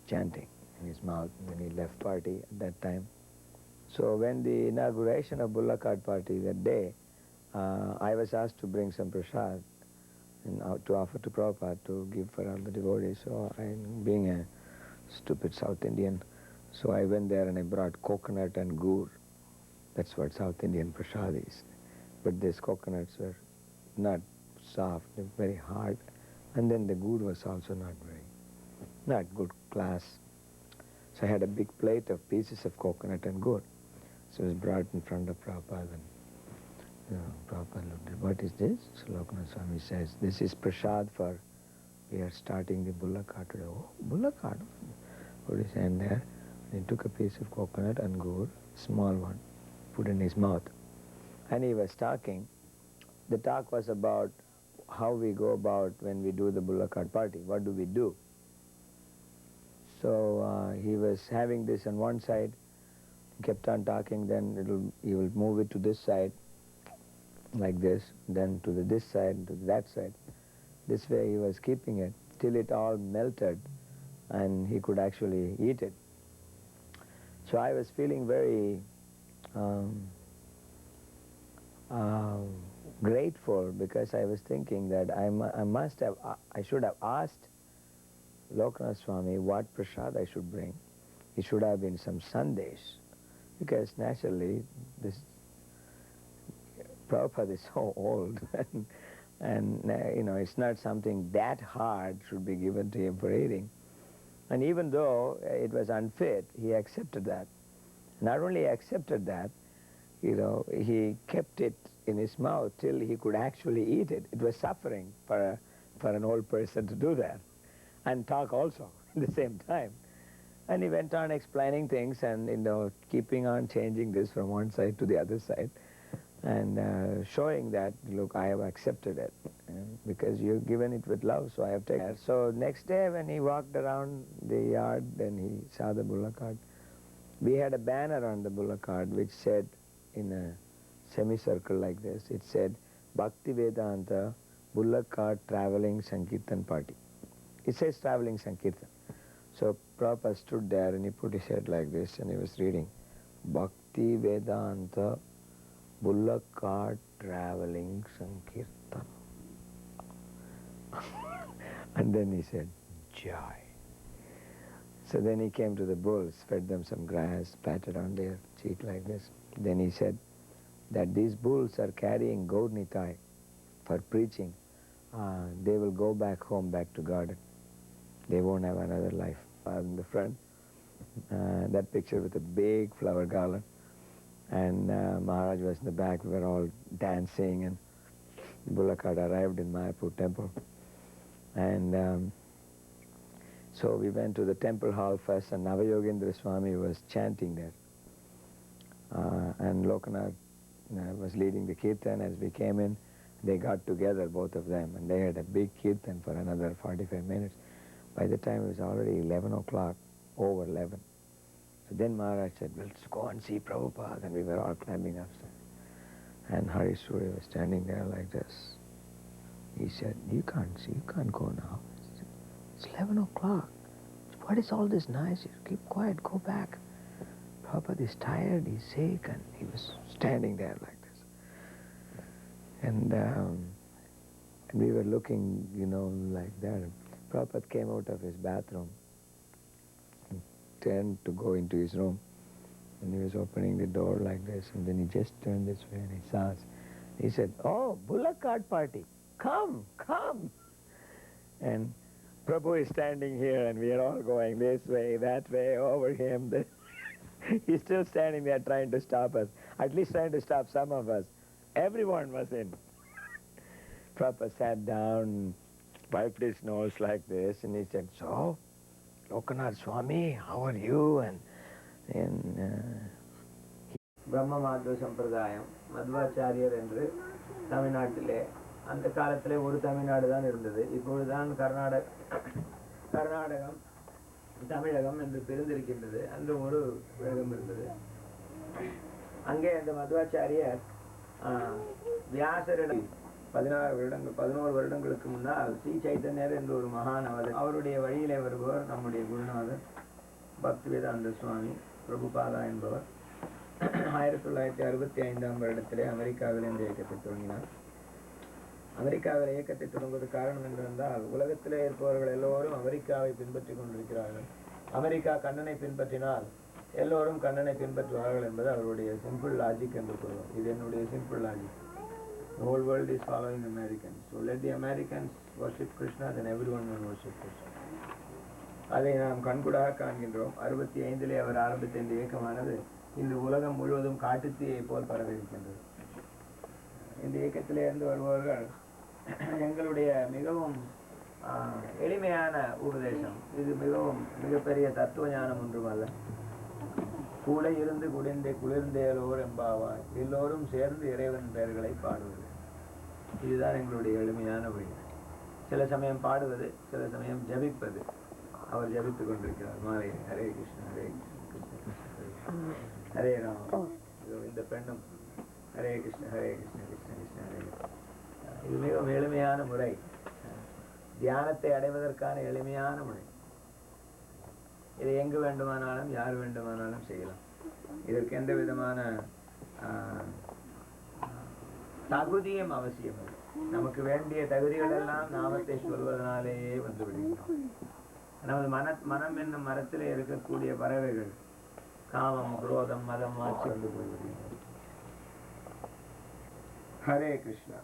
chanting in his mouth when he left party at that time. So when the inauguration of Bulla Cart party that day, I was asked to bring some prasad and to offer to Prabhupada to give for all the devotees. So I, being a stupid South Indian, so I went there and I brought coconut and gur. That's what South Indian prasad is. But these coconuts were not soft, they were very hard. And then the gur was also not good class. So I had a big plate of pieces of coconut and gur. So it was brought in front of Prabhupada. And Prabhupada looked at, what is this? So Lokanath Swami says, this is prasad for, we are starting the Bulla Cart today. Oh, Bulla Cart. Put his hand there. And he took a piece of coconut and gur, small one, put in his mouth. And he was talking. The talk was about how we go about when we do the Bulla Cart party. What do we do? So he was having this on one side, kept on talking, then he will move it to this side, like this, then to this side, to that side. This way he was keeping it till it all melted and he could actually eat it. So I was feeling very grateful because I was thinking that I should have asked Lokanath Swami what prasad I should bring. It should have been some sandesh, because naturally this Prabhupada is so old and it's not something that hard should be given to him for eating. And even though it was unfit, he accepted that. Not only accepted that, he kept it in his mouth till he could actually eat it. It was suffering for an old person to do that and talk also at the same time. And he went on explaining things and keeping on changing this from one side to the other side and showing that, look, I have accepted it because you've given it with love, so I have taken it. So next day when he walked around the yard, then he saw the Bulla Cart. We had a banner on the Bulla Cart which said, in a semicircle like this, it said, Bhakti Vedanta Bulla Cart Traveling Sankirtan Party. It says Traveling Sankirtan. So Prabhupada stood there and he put his head like this and he was reading, Bhakti Vedanta Bulla Cart Traveling Sankirtan. And then he said, Jai. So then he came to the bulls, fed them some grass, patted on their cheek like this. Then he said that these bulls are carrying Gaur Nitai for preaching. They will go back home, back to garden. They won't have another life. In the front, that picture with a big flower garland. And Maharaj was in the back. We were all dancing, and Bulla Cart arrived in Mayapur temple. And so we went to the temple hall first, and Navayogendra Swami was chanting there. and Lokanath was leading the kirtan. As we came in, they got together, both of them, and they had a big kirtan for another 45 minutes. By the time it was already 11 o'clock, over 11. So then Maharaj said, "Well, let's go and see Prabhupada," and we were all climbing upstairs. And Hari Surya was standing there like this. He said, "You can't see, you can't go now. It's 11 o'clock. What is all this noise here? Keep quiet, go back. Prabhupada is tired, he's sick," and he was standing there like this. And we were looking, like that. Prabhupada came out of his bathroom and turned to go into his room. And he was opening the door like this, and then he just turned this way and he saw us. He said, "Oh, bullock cart party, come, come." And Prabhu is standing here, and we are all going this way, that way, over him. He's still standing there trying to stop us, at least trying to stop some of us. Everyone was in. Prabhupada sat down, wiped his nose like this, and he said, "So, Lokanath Swami, how are you?" And பிரம்ம மாத்வ சம்பிரதாயம் மத்வாச்சாரியர் என்று தமிழ்நாட்டிலே அந்த காலத்திலே ஒரு தமிழ்நாடு தான் இருந்தது. இப்பொழுதுதான் கர்நாடகம் தமிழகம் என்று பிரிந்திருக்கின்றது. அன்று ஒரு உலகம் இருந்தது. அங்கே அந்த மத்வாச்சாரியர் வியாசரிடம் 11 வருடங்களுக்கு முன்னால் ஸ்ரீ சைத்தன்யர் என்று ஒரு மகான் அவருடைய வழியிலே வருபவர் நம்முடைய குருநாதர் பக்திவேதாந்த சுவாமி பிரபுபாதா என்பவர் 1965ஆம் வருடத்திலே அமெரிக்காவில் இந்த இயக்கத்தை தொடங்கினார். அமெரிக்காவில் இயக்கத்தை தொடங்குவது காரணம் என்றிருந்தால், உலகத்திலே இருப்பவர்கள் எல்லோரும் அமெரிக்காவை பின்பற்றி கொண்டிருக்கிறார்கள். அமெரிக்கா கண்ணனை பின்பற்றினால் எல்லோரும் கண்ணனை பின்பற்றுவார்கள் என்பது அவருடைய சிம்பிள் லாஜிக் என்று கூறுவோம். இது என்னுடைய simple logic. The whole world is following Americans. So let the Americans worship Krishna, then everyone will worship Krishna. அதை நாம் கண்கூடாக காண்கின்றோம். 65 அவர் ஆரம்பித்த இந்த இயக்கமானது இந்த உலகம் முழுவதும் காட்டுத்தீயை போல் பரவிருக்கின்றது. இந்த இயக்கத்திலே இருந்து வருபவர்கள் எங்களுடைய மிகவும் எளிமையான உபதேசம். இது மிகப்பெரிய தத்துவ ஞானம் ஒன்றுமல்ல. கூட இருந்து குடிந்தே குளிர்ந்தேலோர் எம்பாவாய், எல்லோரும் சேர்ந்து இறைவன் பெயர்களை பாடுவது. இதுதான் எங்களுடைய எளிமையான வழி. சில சமயம் பாடுவது, சில சமயம் ஜபிப்பது. அவர் ஜபித்துக் கொண்டிருக்கிறார் மாலை. ஹரே கிருஷ்ண ஹரே கிருஷ்ண ஹரே ராம. இந்த பெண்ணும் ஹரே கிருஷ்ண ஹரே கிருஷ்ண கிருஷ்ண கிருஷ்ண ஹரே. இது மிகவும் எளிமையான முறை. தியானத்தை அடைவதற்கான எளிமையான முறை. இதை எங்கு வேண்டுமானாலும் யார் வேண்டுமானாலும் செய்யலாம். இதற்கு எந்த விதமான தகுதியும் அவசியம் இல்லை. நமக்கு வேண்டிய தகுதிகள் எல்லாம் நாமத்தை சொல்வதனாலேயே வந்து விடுகிறோம். நமது மனம் என்னும் மரத்திலே இருக்கக்கூடிய பறவைகள் காமம், குரோதம், மதம் மாற்றி கொண்டு போய்விடுகிறோம். Hare Krishna.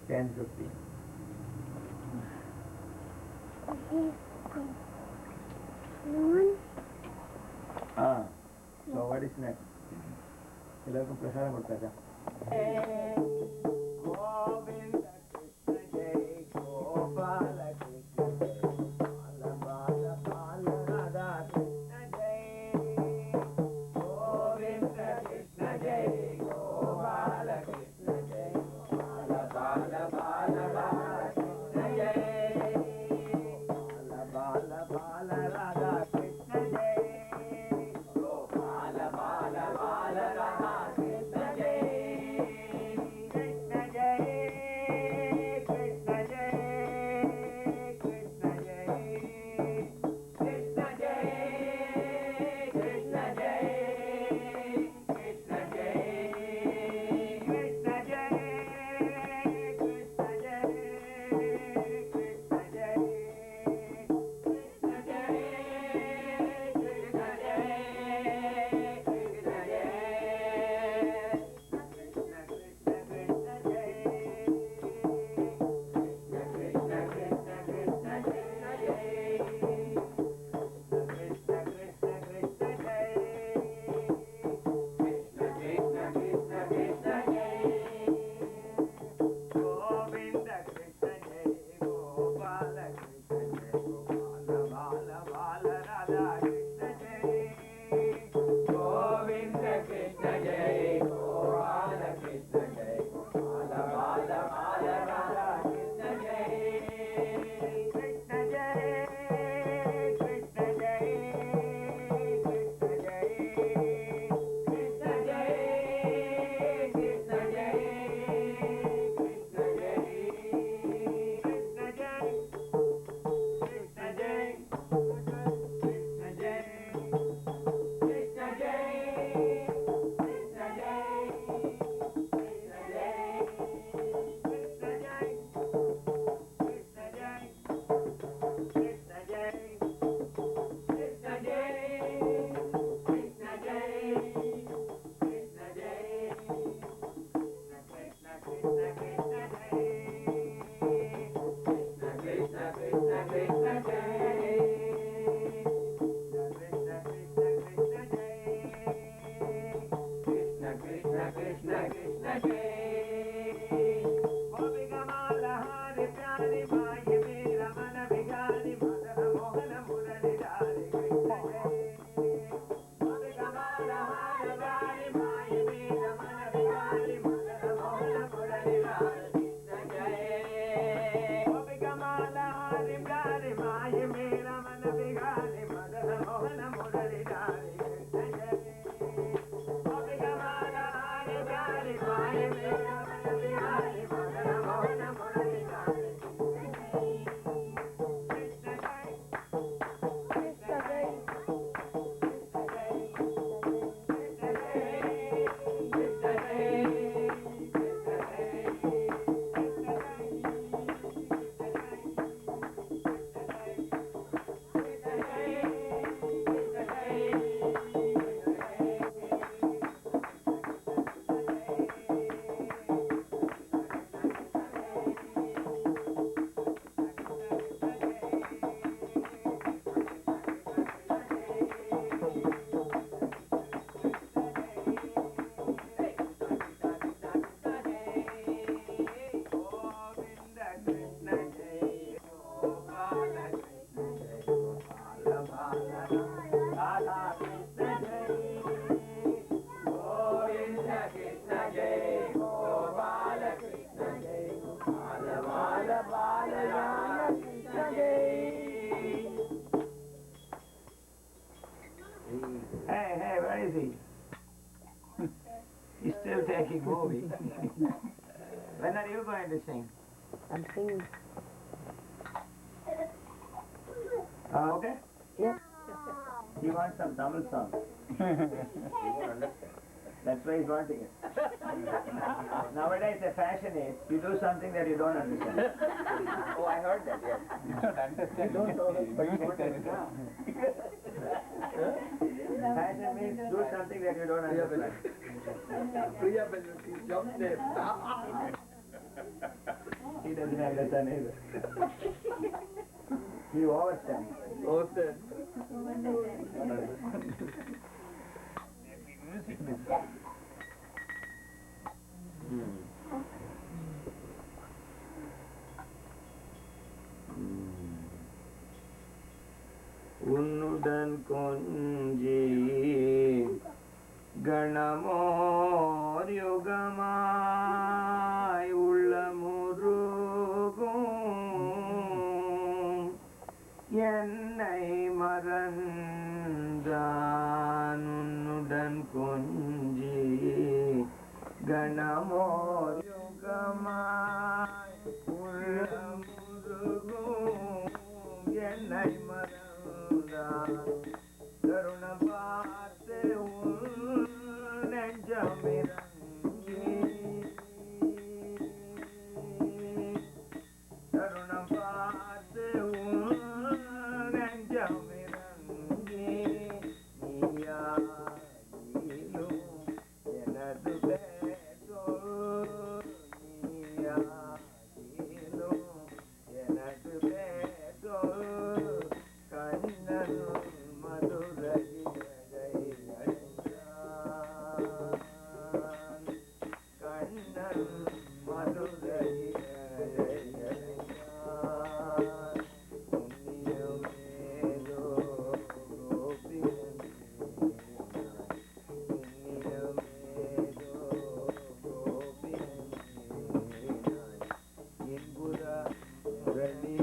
10:50. So what is next? எல்லாருக்கும் பிரசாதம் கொடுத்தாச்சா? கோவிந்த கிருஷ்ண ஜெய் கோபால கிருஷ்ண ஜெய் பால பால ராதா கிருஷ்ண ஜெய். கோவிந்த கிருஷ்ண ஜெய் கோபால கிருஷ்ண ஜெய் பால பால பால ராதா கிருஷ்ண ஜெய். பால பால ராதா கிருஷ்ண ஜெய். பால பால பால Radha Krishna Jai. Hey, where is he? He's still taking movie. When are you going to sing? I'm singing. Okay? Yeah. He wants some Tamil song. That's why he's wanting it. Nowadays the fashion is you do something that you don't understand. Oh, I heard that, yes. You don't understand. You don't know that, but you want it. Fashion means do something that you don't understand. He doesn't understand either. He overstands. உன்னுடன் கொஞ்சி கணமோர் யுகமாய் உள்ள முருகும் என்னை மறந்தான் உன்னுடன் கொஞ்சி கணமோர் யுகமாய் உள்ள முருகும் என்னை மறந்தான் கருணம் பார்த்து உன் நெஞ்சமிறங்கி கருணம் பார்த்து உன் நெஞ்சமிறங்கி நீயாயிலும் எனது பேசோ நீயாயிலும் எனது peso Kannan Madurai Kannan Madurai புண்ணியமேதோ கோபியன் புண்ணியமேதோ கோபியன் இன்புற Murali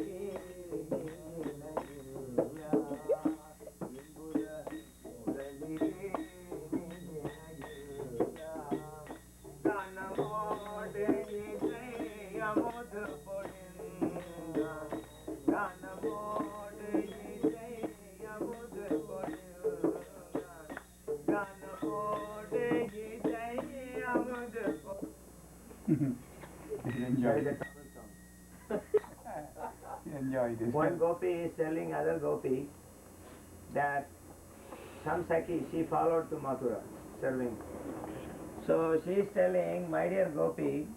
Enjoy this. One gopi is telling other gopi that some Sakhi, she followed to Mathura, serving. So she is telling, my dear gopi,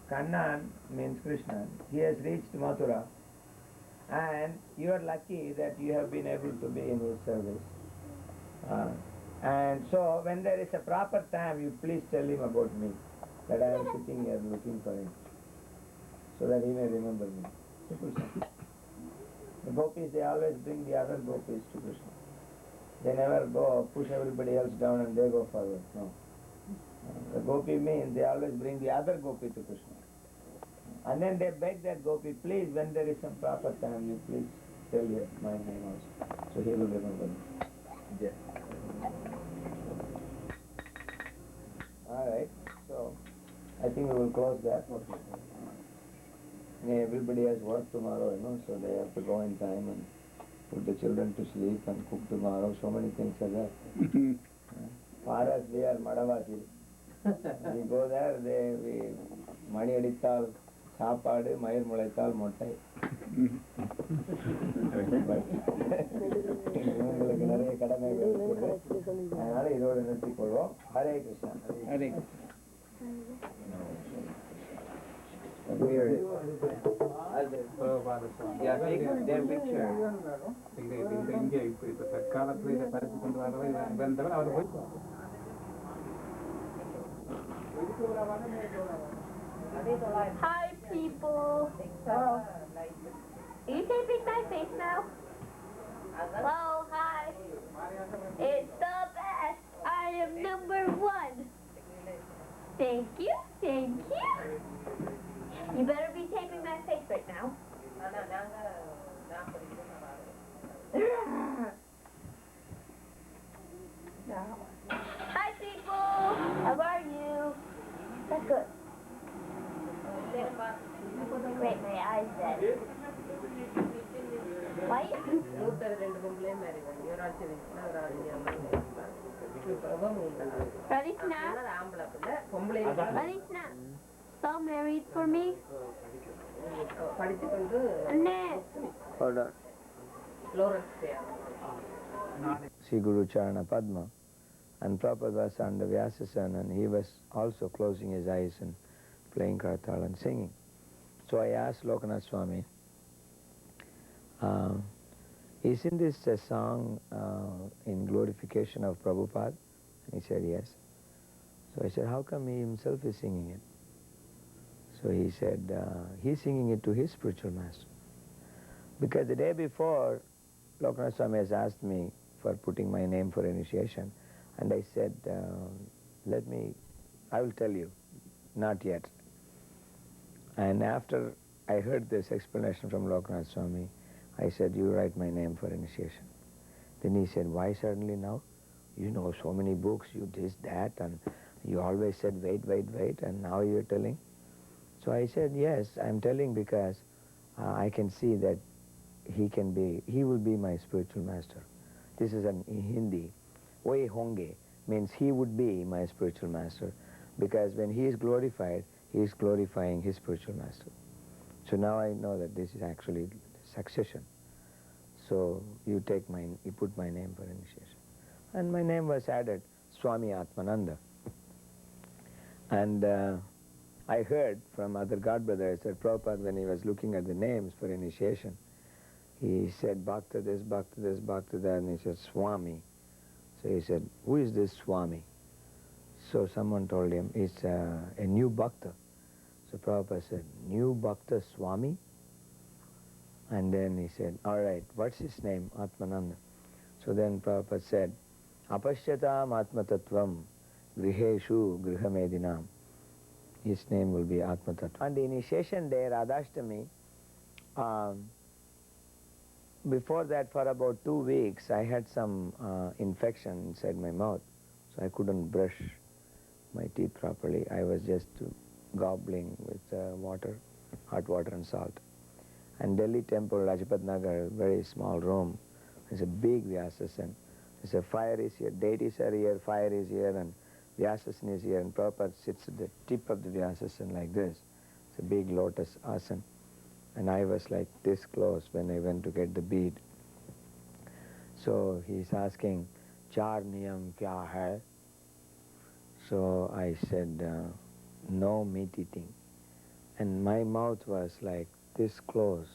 Kannan means Krishna, he has reached Mathura and you are lucky that you have been able to be in his service. And so when there is a proper time, you please tell him about me, that I am sitting here looking for him, so that he may remember me. Simple thing. The gopis, they always bring the other gopis to Krishna. They never go push everybody else down and they go forward. No. The gopi means they always bring the other gopi to Krishna. And then they beg that gopi, please, when there is some proper time, you please tell him my name also. So he will remember me. Yeah. Alright, so I think we will close that. Yeah, everybody has work tomorrow, so they have to go in time and put the children to sleep and cook tomorrow. So many things are there. For us, we are Madavasi. We go there, we mani adittal, சாப்பாடு மயிர் முளைத்தால் மொட்டை. உங்களுக்கு நிறைய கடமைகள் இருக்குது. அதனால இதோடு நிறுத்திக் கொள்வோம். Hare Krishna. Hare Hi people. Are you taping my face now? Hello, hi. It's the best. I am number 1. Thank you, thank you. You better be taping my face right now. Hi people. How are you? That's good. Wait, my eyes dead. Why? Ready, snap? Ready, snap? Spell married for me? Hold on. Sri Guru Charana Padma, and Prabhupada was under Vyasasana, and he was also closing his eyes and playing kartal and singing. So I asked Lokanath Swami, isn't this a song in glorification of Prabhupada? And he said yes. So I said, how come he himself is singing it? So he said, he's singing it to his spiritual master. Because the day before, Lokanath Swami has asked me for putting my name for initiation, and I said, I will tell you, not yet. And after I heard this explanation from Lokanath Swami, I said, you write my name for initiation. Then he said, why suddenly now? You know so many books, you this, that, and you always said wait, and now you're telling. So I said, yes, I'm telling because I can see that he will be my spiritual master. This is in Hindi. Oye honge means he would be my spiritual master, because when he is glorified, he is glorifying his spiritual master. So now I know that this is actually succession. So you put my name for initiation. And my name was added, Swami Atmananda. And I heard from other God brothers that Prabhupada, when he was looking at the names for initiation, he said, Bhakta this, Bhakta this, Bhakta that, and he said, Swami. So he said, who is this Swami? So someone told him, it's a new Bhakta. So Prabhupada said, new Bhakta Swami? And then he said, all right, what's his name? Atmananda. So then Prabhupada said, Apashyatam Athma Tattvam Griheshu Grihamedinam. His name will be Athma Tattva. On the initiation day, Radhashtami, before that for about 2 weeks, I had some infection inside my mouth. So I couldn't brush my teeth properly. I was just gobbling with water, hot water and salt. And Delhi temple, Rajpat Nagar, very small room. There's a big Vyasasan. There's a fire is here, deities are here, fire is here, and Vyasasan is here, and Prabhupada sits at the tip of the Vyasasan like this. It's a big lotus asan. And I was like this close when I went to get the bead. So he's asking, Char niyam kya hai? So I said, no meat eating. And my mouth was like this close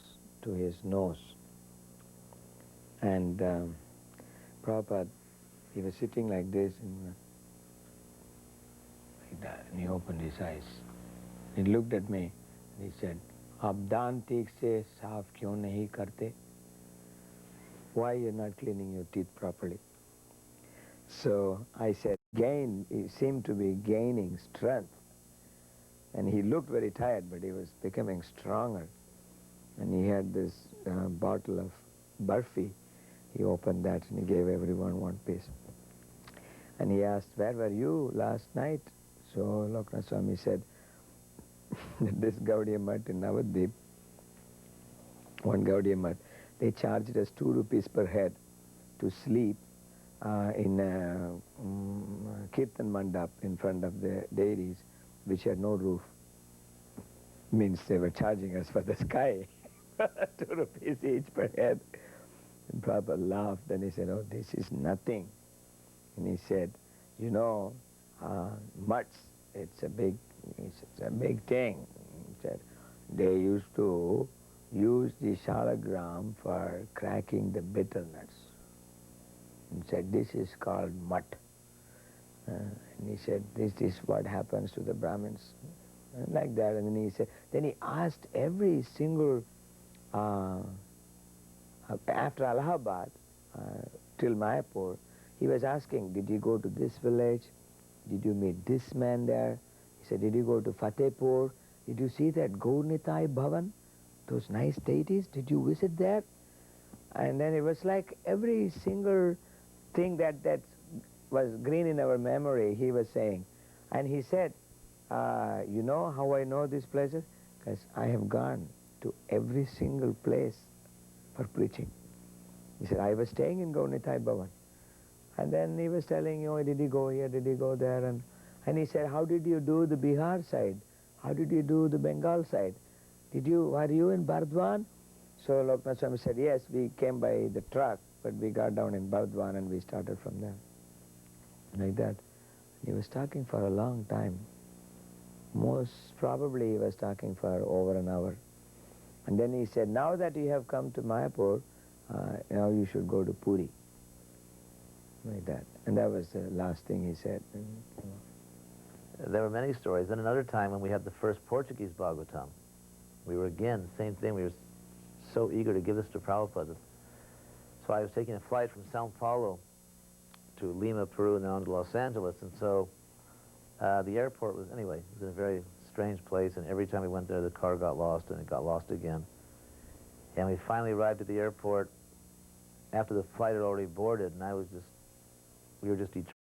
to his nose. And Prabhupada, he was sitting like this, like that, and he opened his eyes. He looked at me and he said, Aap daan teek se saaf kyun nahi karte? Why you're not cleaning your teeth properly? So I said, he seemed to be gaining strength. And he looked very tired, but he was becoming stronger. And he had this bottle of barfi. He opened that and he gave everyone one piece. And he asked, where were you last night? So Lokanath Swami said, this Gaudiya Math in Navadvip, one Gaudiya Math, they charged us 2 rupees per head to sleep in a Kirtan Mandap in front of the deities, which had no roof. Means they were charging us for the sky, 2 rupees each per head. And Prabhupada laughed and he said, oh, this is nothing. And he said, you know, mutts, it's a big thing. He said, they used to use the shalagram for cracking the betel nuts. And said, this is called mutt. And he said, this is what happens to the Brahmins. And like that. And then he said, then he asked every single, after Allahabad, till Mayapur, he was asking, did you go to this village? Did you meet this man there? He said, did you go to Fatehpur? Did you see that Gaurnitai Bhavan? Those nice deities? Did you visit there? And then it was like every single thing that was green in our memory, he was saying. And he said, you know how I know these places? Because I have gone to every single place for preaching. He said, I was staying in Gaurnitai Bhavan. And then he was telling, you know, did he go here, did he go there? And he said, how did you do the Bihar side? How did you do the Bengal side? Were you in Bardwan? So Loknath Swami said, yes, we came by the truck, but we got down in Bardwan and we started from there. Like that. He was talking for a long time. Most probably he was talking for over an hour. And then he said, now that you have come to Mayapur, now you should go to Puri. Like that. And that was the last thing he said. There were many stories. Then another time when we had the first Portuguese Bhagavatam, we were again, same thing, we were so eager to give this to Prabhupada. So I was taking a flight from Sao Paulo to Lima, Peru, and then on to Los Angeles. And so the airport was, anyway, it was in a very strange place, and every time we went there, the car got lost, and it got lost again. And we finally arrived at the airport after the flight had already boarded, and we were just